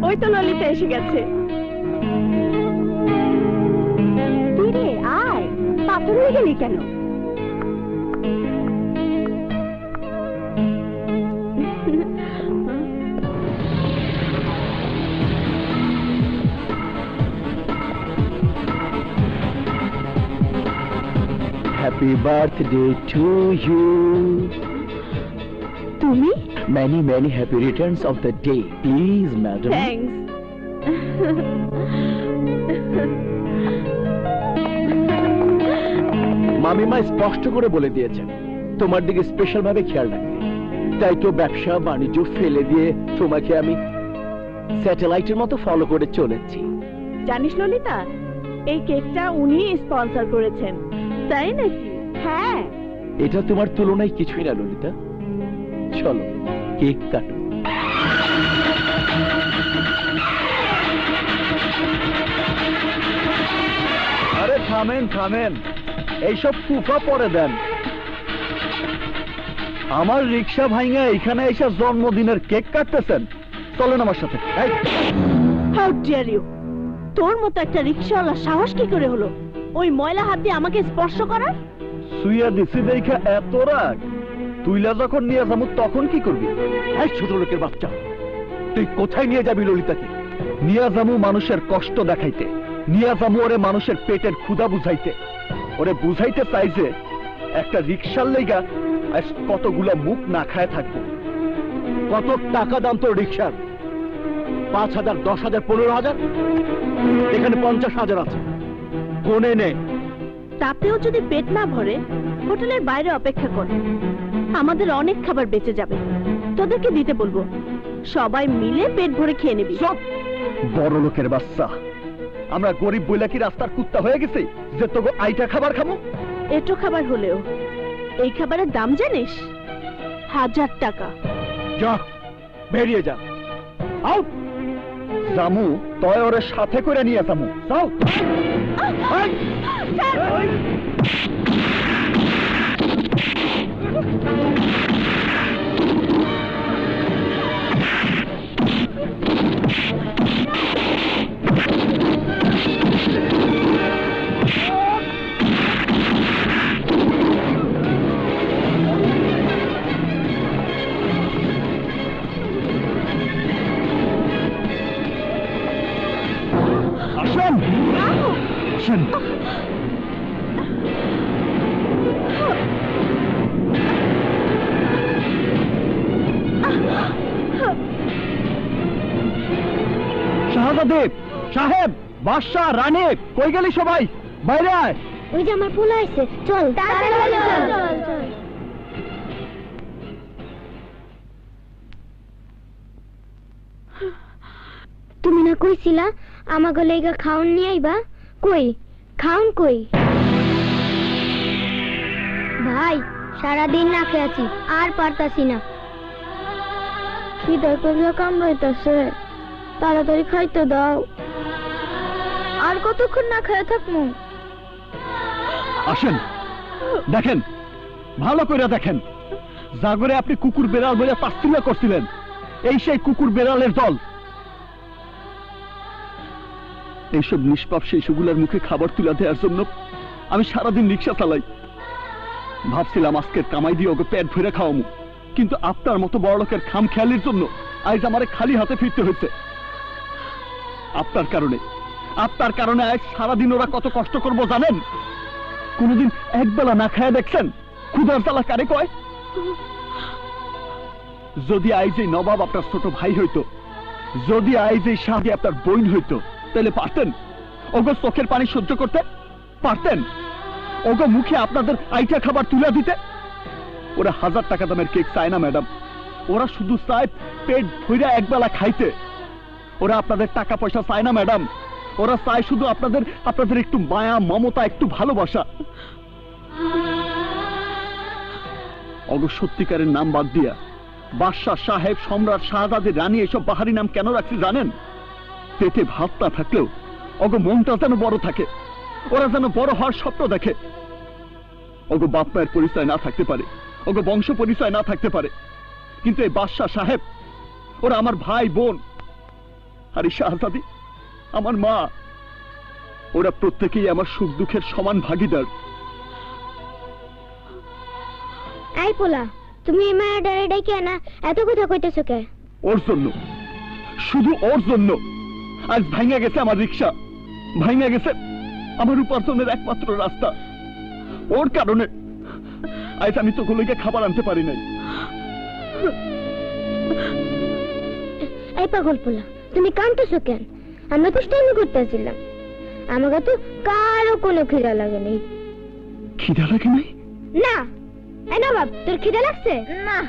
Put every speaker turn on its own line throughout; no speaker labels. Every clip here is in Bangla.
ওই তো ললিতা এসে গেছে। আয়, পাথর হয়ে গেলি কেন?
Happy birthday to you.
তুমি?
Many, many happy returns of the day. Please, madam.
Thanks.
মামিমা স্পষ্ট করে বলে দিয়েছেন তোমার দিকে স্পেশাল ভাবে খেয়াল রাখতে, তাই তো ব্যবসা বাণিজ্য ফেলে দিয়ে তোমাকে আমি স্যাটেলাইটের মতো ফলো করে চলেছি।
জানিস ললিতা, এই কেকটা উনি স্পন্সর করেছেন। তাই নাকি? হ্যাঁ।
এটা তোমার তুলনায় কিছুই না ললিতা, চলো কেক কাটো। আরে থামেন থামেন, এইসব কুফা পরে দেন। আমার রিক্সা ভাঙা এখানে এসে জন্মদিনের কেক কাটতেছেন? চলেন আমার সাথে।
How dear you! তোর মতো একটা রিক্সাওয়ালা সাহস কি করে হলো ওই ময়লা হাত দিয়ে আমাকে স্পর্শ করার?
সুইয়া দিছি দেখা এত রাগ, তুইলা যখন নিয়ে যাবো তখন কি করবি? এই ছোট লোকের বাচ্চা, তুই কোথায় নিয়ে যাবি ললিতাকে? নিয়ে যাবো মানুষের কষ্ট দেখাইতে, নিয়ে যাবো ওরে মানুষের পেটের ক্ষুধা বুঝাইতে। ওরে বুঝাইতে চাই যে একটা রিক্সার লেগা আজ কতগুলা মুখ না খায় থাকবো। কত টাকা দাম তোর রিক্সার? 5,000, 10,000, 15,000? এখানে 50,000 আছে, কোনে নে।
তাতেও যদি পেট না ভরে হোটেলের বাইরে অপেক্ষা কর, আমাদের অনেক খাবার বেঁচে যাবে। তোদেরকে দিতে বলবো, সবাই মিলে পেট ভরে খেয়ে নিবি।
সব বড় লোকের বাচ্চা, আমরা গরিব বইলা কি রাস্তার কুত্তা হয়ে গেছে যে তোকে আইটা খাবার খাবো?
এটো খাবার হলেও এই খাবারের দাম জানিস? 1000 টাকা।
যা, বেরিয়ে যা, আউট। জামু তয় ওরে সাথে করে নিয়ে জামু। যাও। শাহজাদেব সাহেব, বাদশাহ, রানী, কই গেলি সবাই? বাইরে আয়।
ওই যে আমার পোলা আইছে, চল তুমি না কইছিলা আমাকে লেগা খাউন নিয়ে আইবা? কই খাউন কই? ভাই সারাদিন না খেয়ে আছি, আর পারতাছি না। খিদে করিয়া কামড়াইতেছে, তাড়াতাড়ি খাইতে দাও। আর কতক্ষণ না খেয়ে থাকবো?
আসেন, দেখেন, ভালো করে দেখেন, জাগরে আপনি কুকুর বেড়াল বলে তাচ্ছিল্য করছিলেন, এই সেই কুকুর বেড়ালের দল। এইসব নিষ্পাপ শিশুগুলার মুখে খাবার তুলে দেওয়ার জন্য আমি সারাদিন রিক্সা চালাই। ভাবছিলাম আজকের কামাই দিয়ে ওকে পেট ভরে খাওয়ামু, কিন্তু আপনার মতো বড় লোকের খাম খেয়ালির জন্য আজ আমারে খালি হাতে ফিরতে হয়েছে। আপনার কারণে আজ সারাদিন ওরা কত কষ্ট করবো জানেন? কোনদিন একবেলা না খায় দেখছেন? ক্ষুধার জ্বালা কারে কয়? যদি আজ এই নবাব আপনার ছোট ভাই হইতো, যদি আজ এই শাহী আপনার বোন হইতো, তাহলে পারতেন ওগো চোখের পানি সহ্য করতে? পারতেন ওগো মুখে আপনাদের আইটা খাবার তুলে দিতে? ওরা 1000 টাকা দামের কেক চায় না ম্যাডাম, ওরা শুধু চায় পেট ভইরা একবেলা খাইতে। ওরা আপনাদের টাকা পয়সা চায় না ম্যাডাম, ওরা চায় শুধু আপনাদের একটু মায়া, মমতা, একটু ভালোবাসা। ওগো সত্যিকারের নাম বাদ দিয়া বাদশাহ, সাহেব, সম্রাট, শাহজাদে, রানী এসব বাহারি নাম কেন রাখছি জানেন? পেটে ভাত না থাকলেও ওগো মনটা যেন বড় থাকে, ওরা যেন বড় হওয়ার স্বপ্ন দেখে। ওগো বাপ মায়ের পরিচয় না থাকতে পারে, ওগো বংশ পরিচয় না থাকতে পারে, কিন্তু এই বাদশাহ সাহেব ওরা আমার ভাই বোন। আর এই শাহজাদি আমার মা, ওরা প্রত্যেকেই আমার সুখ দুঃখের সমান ভাগিদার।
এই পোলা, তুমি এই মায়ের ডারে ডেকে না এত কথা কইতেছো কে?
ওর জন্য, শুধু ওর জন্য আজ ভাঙা গেছে আমার রিক্সা, ভাঙা গেছে আমার উপার্জনের একমাত্র রাস্তা। ওর কারণে আজ আমি তো গুলোকে খাবার আনতে পারি নাই।
এই পাগল পোলা, তুমি কাঁদতেছো কেন? আমরা তো স্ট্যান্ড করতেছিলাম, আমাকে তো কারো কোনো খিদা লাগে নেই।
খিদা লাগে নাই?
না। এই না বাপ, তোর খিদা লাগছে? না।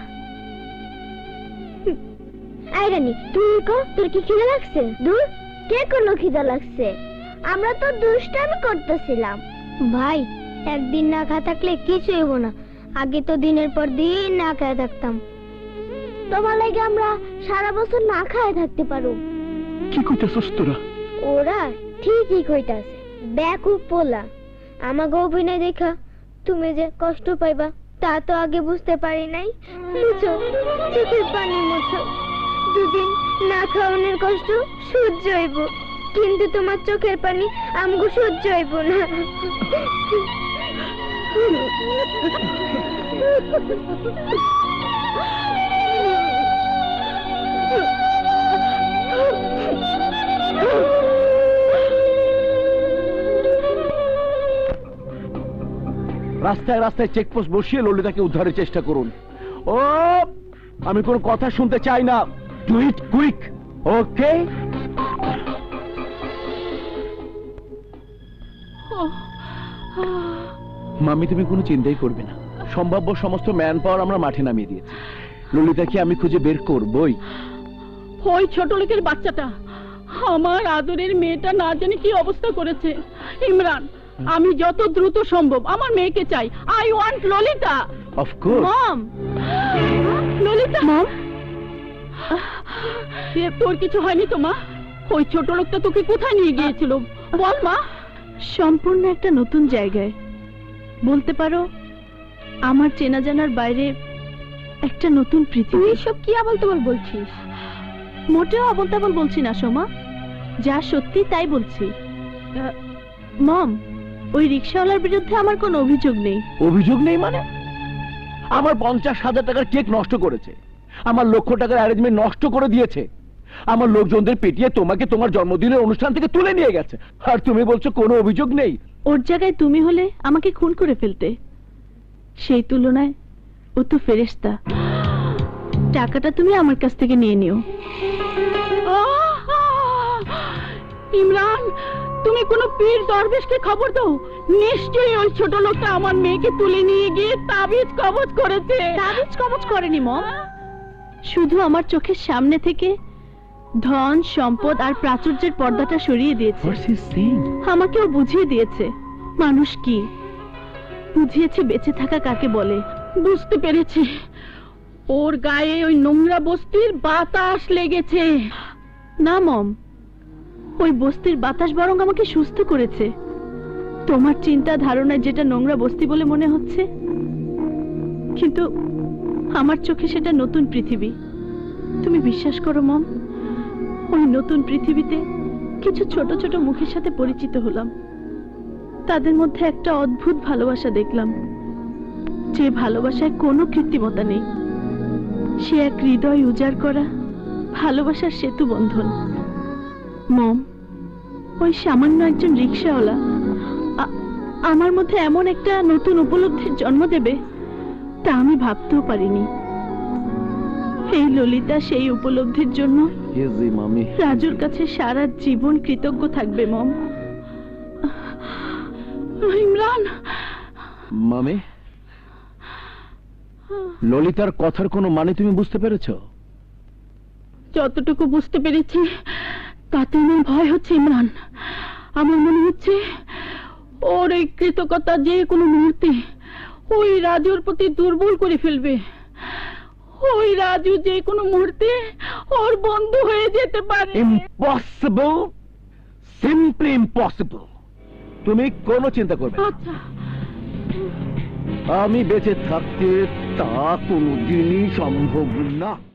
এই রানী, তুই কো তোর কি খিদা লাগছে? দূর, কে কোনো খিদা লাগছে? আমরা তো দুষ্টামি করতেছিলাম। ভাই, একদিন না খাওয়া থাকলে কিছু হইব না। আগে তো দিনের পর দিন না খাওয়া থাকতাম, তোমার লাগে আমরা সারা বছর না খাওয়া থাকতে পারো।
কি কইতেছস তোরা?
ওরা ঠিকই কইতাছে, বেকুব পোলা। আমাকে অভিনয় দেখা তুমি যে কষ্ট পাইবা তা তো আগে বুঝতে পারি নাই। মুছো, চোখের পানি মুছো। দুদিন না খাওয়ানোর কষ্ট সহ্য হইব, কিন্তু তোমার চোখের পানি আমগো সহ্য হইব না।
রাস্তায় রাস্তায় চেকপোস্ট বসিয়ে ললিতাকে উদ্ধারের চেষ্টা করুন। ও, আমি কোনো কথা শুনতে চাই না। ডু ইট কুইক, ওকে? মামি, তুমি কোনো চিন্তাই করবে না। সম্ভাব্য সমস্ত ম্যান পাওয়ার আমরা মাঠে নামিয়ে দিয়েছি। ললিতাকে আমি খুঁজে বের করবই।
ওই ছোট লোকের বাচ্চাটা আমার আদরের মেয়েটা না জানি কি অবস্থা করেছে। ইমরান, আমি যত দ্রুত সম্ভব আমার মেয়েকে চাই। I want Lalita.
Of course.
Mom, Lalita. Mom, তোর কিছু হয়নি তো মা? ওই ছোট লোকটা তোকে কোথায় নিয়ে গিয়েছিল বল মা? সম্পূর্ণ একটা নতুন জায়গায়, বলতে পারো আমার চেনা জানার বাইরে একটা নতুন পৃথিবী। তুই সব কি আবল তাবল বলছিস? মোটেও আবল তাবল বলছি না সোমা, যা সত্যি তাই বলছি। মম, ওই রিকশাওয়ালার বিরুদ্ধে আমার কোনো অভিযোগ নেই।
অভিযোগ নেই মানে? আমার 50,000 টাকার কেক নষ্ট করেছে, আমার লক্ষ টাকার অ্যারেঞ্জমেন্ট নষ্ট করে দিয়েছে, আমার লোকজনদের পেটিয়ে তোমাকে তোমার জন্মদিনের অনুষ্ঠান থেকে তুলে নিয়ে গেছে, আর তুমি বলছো কোনো অভিযোগ নেই?
ওর জায়গায় তুমি হলে আমাকে খুন করে ফেলতে। সেই তুলনায় ও তো ফেরেশতা। টাকাটা তুমি আমার কাছ থেকে নিয়ে নিও। ইমরান, তুমি কোন পীর দরবেশকে খবর দাও। নিশ্চয়ই ওই ছোট লোকটা আমার মেয়েকে তুলে নিয়ে গিয়ে তাবিজ কবজ করেছে। তাবিজ কবজ করেনি মম, শুধু আমার চোখের সামনে থেকে ধন সম্পদ আর প্রাচুর্যের পর্দাটা সরিয়ে দিয়েছে। আমাকেও বুঝিয়ে দিয়েছে মানুষ কি, বুঝিয়েছে বেঁচে থাকা কাকে বলে। বুঝতে পেরেছি, ওর গায়ে ওই নোংরা বস্তির বাতাস লেগেছে। না মম, ওই বস্তির বাতাস বরং আমাকে সুস্থ করেছে। তোমার চিন্তা ধারণায় যেটা নোংরা বস্তি বলে মনে হচ্ছে, কিন্তু আমার চোখে সেটা নতুন পৃথিবী। তুমি বিশ্বাস করো মম, ওই নতুন পৃথিবীতে কিছু ছোট ছোট মুখের সাথে পরিচিত হলাম। তাদের মধ্যে একটা অদ্ভুত ভালোবাসা দেখলাম, যে ভালোবাসায় কোনো কৃত্রিমতা নেই। সে এক হৃদয় উজাড় করা ভালোবাসার সেতু বন্ধন। মম, ওই সামান্য একজন রিকশাওয়ালা আমার মধ্যে এমন একটা নতুন উপলব্ধির জন্ম দেবে তা আমি ভাবতেও পারিনি। এই ললিতা সেই উপলব্ধির জন্য রাজুর কাছে সারা জীবন কৃতজ্ঞ থাকবে মম। ইমরান।
মামি, ললিতার কথার কোনো মানে তুমি বুঝতে পেরেছো?
যতটুকু বুঝতে পেরেছি তাতে আমার ভয় হচ্ছে ইমরান। আমার মনে হচ্ছে ওর এই কৃতজ্ঞতা যে কোনো মুহূর্তে ওই রাজুর প্রতি দুর্বল করে ফেলবে। ওই রাজু যে কোনো মুহূর্তে ওর বন্ধু হয়ে যেতে পারে।
Impossible, simply impossible. তুমি কোনো চিন্তা করবে না।
আচ্ছা
আমি বেঁচে থাকতে তা কোনোদিনই সম্ভব না।